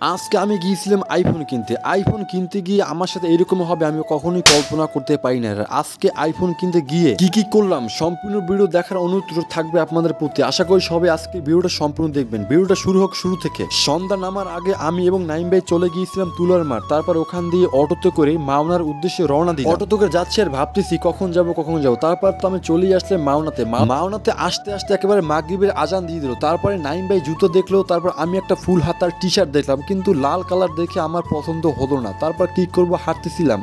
আজকে আমি গিয়েছিলাম আইফোন কিনতে গিয়ে আমার সাথে এরকম হবে আমি কখনোই কল্পনা করতে পারি না। আজকে আইফোন কিনতে গিয়ে কি করলাম সম্পূর্ণ ভিডিও দেখার অনুরোধ থাকবে আপনাদের প্রতি। আশা করি সবাই আজকে ভিডিওটা সম্পূর্ণ দেখবেন। ভিডিওটা শুরু হোক শুরু থেকে। সন্ধ্যা নামার আগে আমি এবং নাইম ভাই চলে গিয়েছিলাম তুলার মাঠ। তারপর ওখান দিয়ে অটোতে করে মাওনার উদ্দেশ্যে রওনা দিই। অটোতে করে যাচ্ছি আর ভাবতেছি কখন যাবো। তারপর তো আমি চলে আসলে মাওনাতে আসতে একেবারে মাগরিবের আজান দিয়ে দিল। তারপরে নাইম ভাই জুতো দেখলো, তারপর আমি একটা ফুল হাতার টি শার্ট দেখলাম, কিন্তু লাল কালার দেখে আমার পছন্দ হলো না। তারপর কি করবো, হাঁটতেছিলাম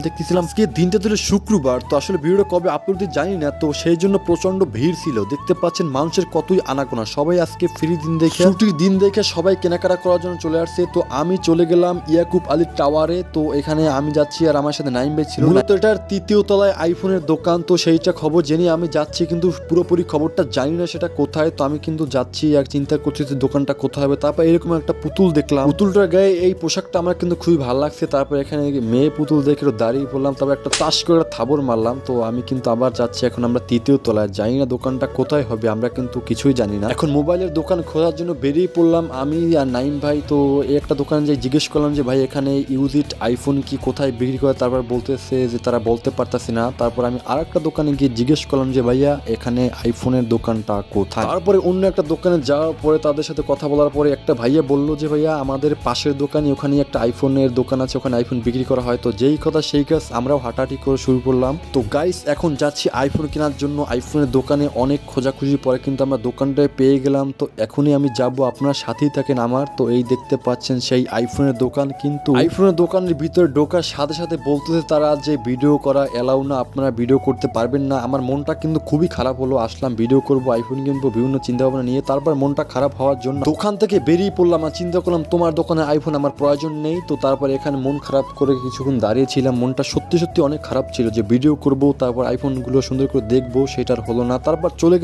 দেখতেছিলাম আজকে দিনটা ছিল শুক্রবার। তো আসলে ভিডিওটা কবে আপলোড দিই জানি না, তো সেই জন্য প্রচন্ড ভিড় ছিল। দেখতে পাচ্ছেন মানুষের কতই আনাগোনা, সবাই আজকে ফ্রি দিন দেখে ছুটির দিন দেখে সবাই কেনাকাটা করার জন্য চলে আসছে। তো আমি চলে গেলাম ইয়াকুব আলী টাওয়ারে। তো এখানে আমি যাচ্ছি আর আমার সাথে নাইম ভাই ছিল। মূলত এটার তৃতীয় তলায় আইফোনের দোকান। তো সেইটা খবর জেনে আমি যাচ্ছি, কিন্তু পুরোপুরি খবরটা জানি না সেটা কোথায়। তো আমি কিন্তু যাচ্ছি আর চিন্তা করছি যে দোকানটা কোথায় হবে। তারপর এরকম একটা পুতুল দেখলাম, পুতুলটার গায়ে এই পোশাকটা আমার কিন্তু খুবই ভালো লাগছে। তারপর এখানে মেয়ে পুতুল দেখে দাঁড়িয়ে পড়লাম, তারপর একটা তাস করে থাবর মারলাম। তো আমি কিন্তু আবার যাচ্ছি, এখন আমরা তৃতীয় তলায়। জানি না দোকানটা কোথায় হবে, আমরা কিন্তু কিছুই জানি না। এখন মোবাইলের দোকান খোঁজার জন্য বেরিয়ে পড়লাম আমি আর নাইম ভাই। তো এই একটা দোকানে যাই, জিজ্ঞেস করলাম যে ভাই এখানে ইউজিট আইফোন কি কোথায় বিক্রি করে। তারপর বলতেছে যে তারা বলতে পারতেছে না। তারপর আমি আর একটা দোকানে গিয়ে জিজ্ঞেস করলাম যে ভাইয়া এখানে আইফোনের দোকানটা কোথায়। তারপরে অন্য একটা দোকানে যাওয়ার পরে তাদের সাথে কথা বলার পরে একটা ভাইয়া বললো যে ভাইয়া আমাদের পাশের দোকানে ওখানে একটা আইফোনের দোকান আছে, ওখানে আইফোন বিক্রি করা হয়। তো যেই কথা সেই কাজ, আমরাও হাঁটাহাঁটি করে শুরু করলাম। তো গাইস এখন যাচ্ছি আইফোন কেনার জন্য আইফোনের দোকানে। অনেক খোঁজাখুঁজি পরে কিন্তু আমরা দোকানটায় পেয়ে গেলাম। তো এখনই আমি যাব, আপনার সাথেই থাকেন আমার। তো এই দেখতে পাচ্ছেন সেই আইফোনের দোকান। কিন্তু আইফোনের দোকানের ভিতরে ঢোকার সাথে সাথে বলতেছে তারা যে ভিডিও করা এলাও না, আপনারা ভিডিও করতে পারবেন না। আমার মনটা কিন্তু খুবই খারাপ হলো। আসলাম ভিডিও করবো, আইফোন কিনবো, বিভিন্ন চিন্তা ভাবনা নিয়ে। তারপর মনটা খারাপ হওয়ার জন্য দোকান থেকে বেরিয়ে পড়লাম আর চিন্তা করলাম তোমার দোকানে আইফোন আমার প্রয়োজন নেই। তো তারপর এখানে মন খারাপ করে কিছুক্ষণ দাঁড়িয়েছিলাম। মনটা সত্যি অনেক খারাপ ছিল যে ভিডিও করব, তারপর আইফোন গুলো সুন্দর করে দেখবো, সেটার হলো না। তারপর চলে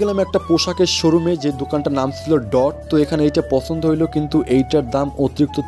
গেলাম একটা পোশাকের শোরুমে, যে দোকানটার নাম ছিল ডট। তো এখানে এইটা পছন্দ হইলো, কিন্তু এইটার দাম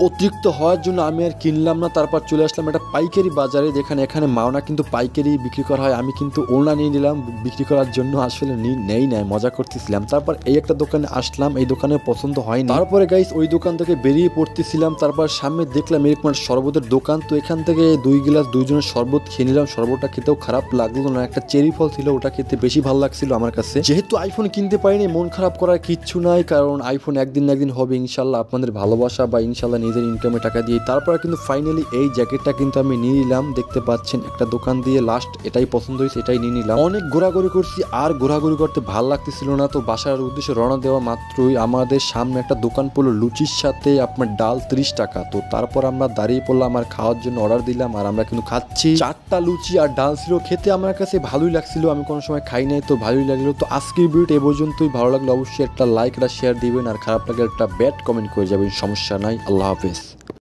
অতিরিক্ত হওয়ার জন্য আমি আর কিনলাম না। তারপর চলে আসলাম একটা পাইকারি বাজারে, যেখানে এখানে মাওনা কিন্তু পাইকারি বিক্রি করা হয়। আমি কিন্তু ওড়না নিয়ে নিলাম বিক্রি করার জন্য, আসলে নেই মজা করতেছিলাম। তারপর এই একটা দোকানে আসলাম, এই দোকানে পছন্দ হয়নি। তারপরে গাইস ওই দোকান থেকে বেরিয়ে পড়তেছিলাম। তারপর সামনে দেখলাম এরকম শরবতের দোকান। তো এখান থেকে 2 গ্লাস 2 জনের শরবত খেয়ে নিলাম। শরবতটা খেতেও খারাপ লাগলো না, একটা চেরি ফল ছিল, ওটা খেতে বেশি ভালো লাগছিল আমার কাছে। যেহেতু আইফোন কিনতে পারিনি, মন খারাপ করার কিচ্ছু নাই, কারণ আইফোন একদিন না একদিন হবে ইনশাল্লাহ, আপনাদের ভালোবাসা বা ইনশাল্লাহ নিজের ইনকামে টাকা দিয়ে। তারপর কিন্তু ফাইনালি এই জ্যাকেটটা কিন্তু আমি নিয়ে নিলাম। দেখতে পাচ্ছেন একটা দোকান দিয়ে লাস্ট এটাই পছন্দ হয়েছে, এটাই নিয়ে নিলাম। অনেক ঘোরাঘুরি করছি, আর ঘোরাঘুরি করতে ভালো লাগতেছিল না। তো বাসার উদ্দেশ্যে রওনা দেওয়া মাত্রই আমাদের সামনে একটা দোকান পড়লো, লুচির সাথে আপনার ডাল 30 টাকা। তো তারপর আমরা দাঁড়িয়ে পড়লাম আর খাওয়ার জন্য অর্ডার দিলাম, আর আমরা কিন্তু খাচ্ছি। 4টা লুচি আর ডাল ছিল, খেতে আমার কাছে ভালোই লাগছিল, আমি কোনো সময় খাই নাই, তো ভালোই লাগলো। তো আজকের ভিডিওটা এ পর্যন্তই। ভালো লাগলে অবশ্যই একটা লাইক, একটা শেয়ার দিবেন, আর খারাপ লাগলে একটা ব্যাড কমেন্ট করে যাবেন, সমস্যা নাই। আল্লাহ হাফেজ।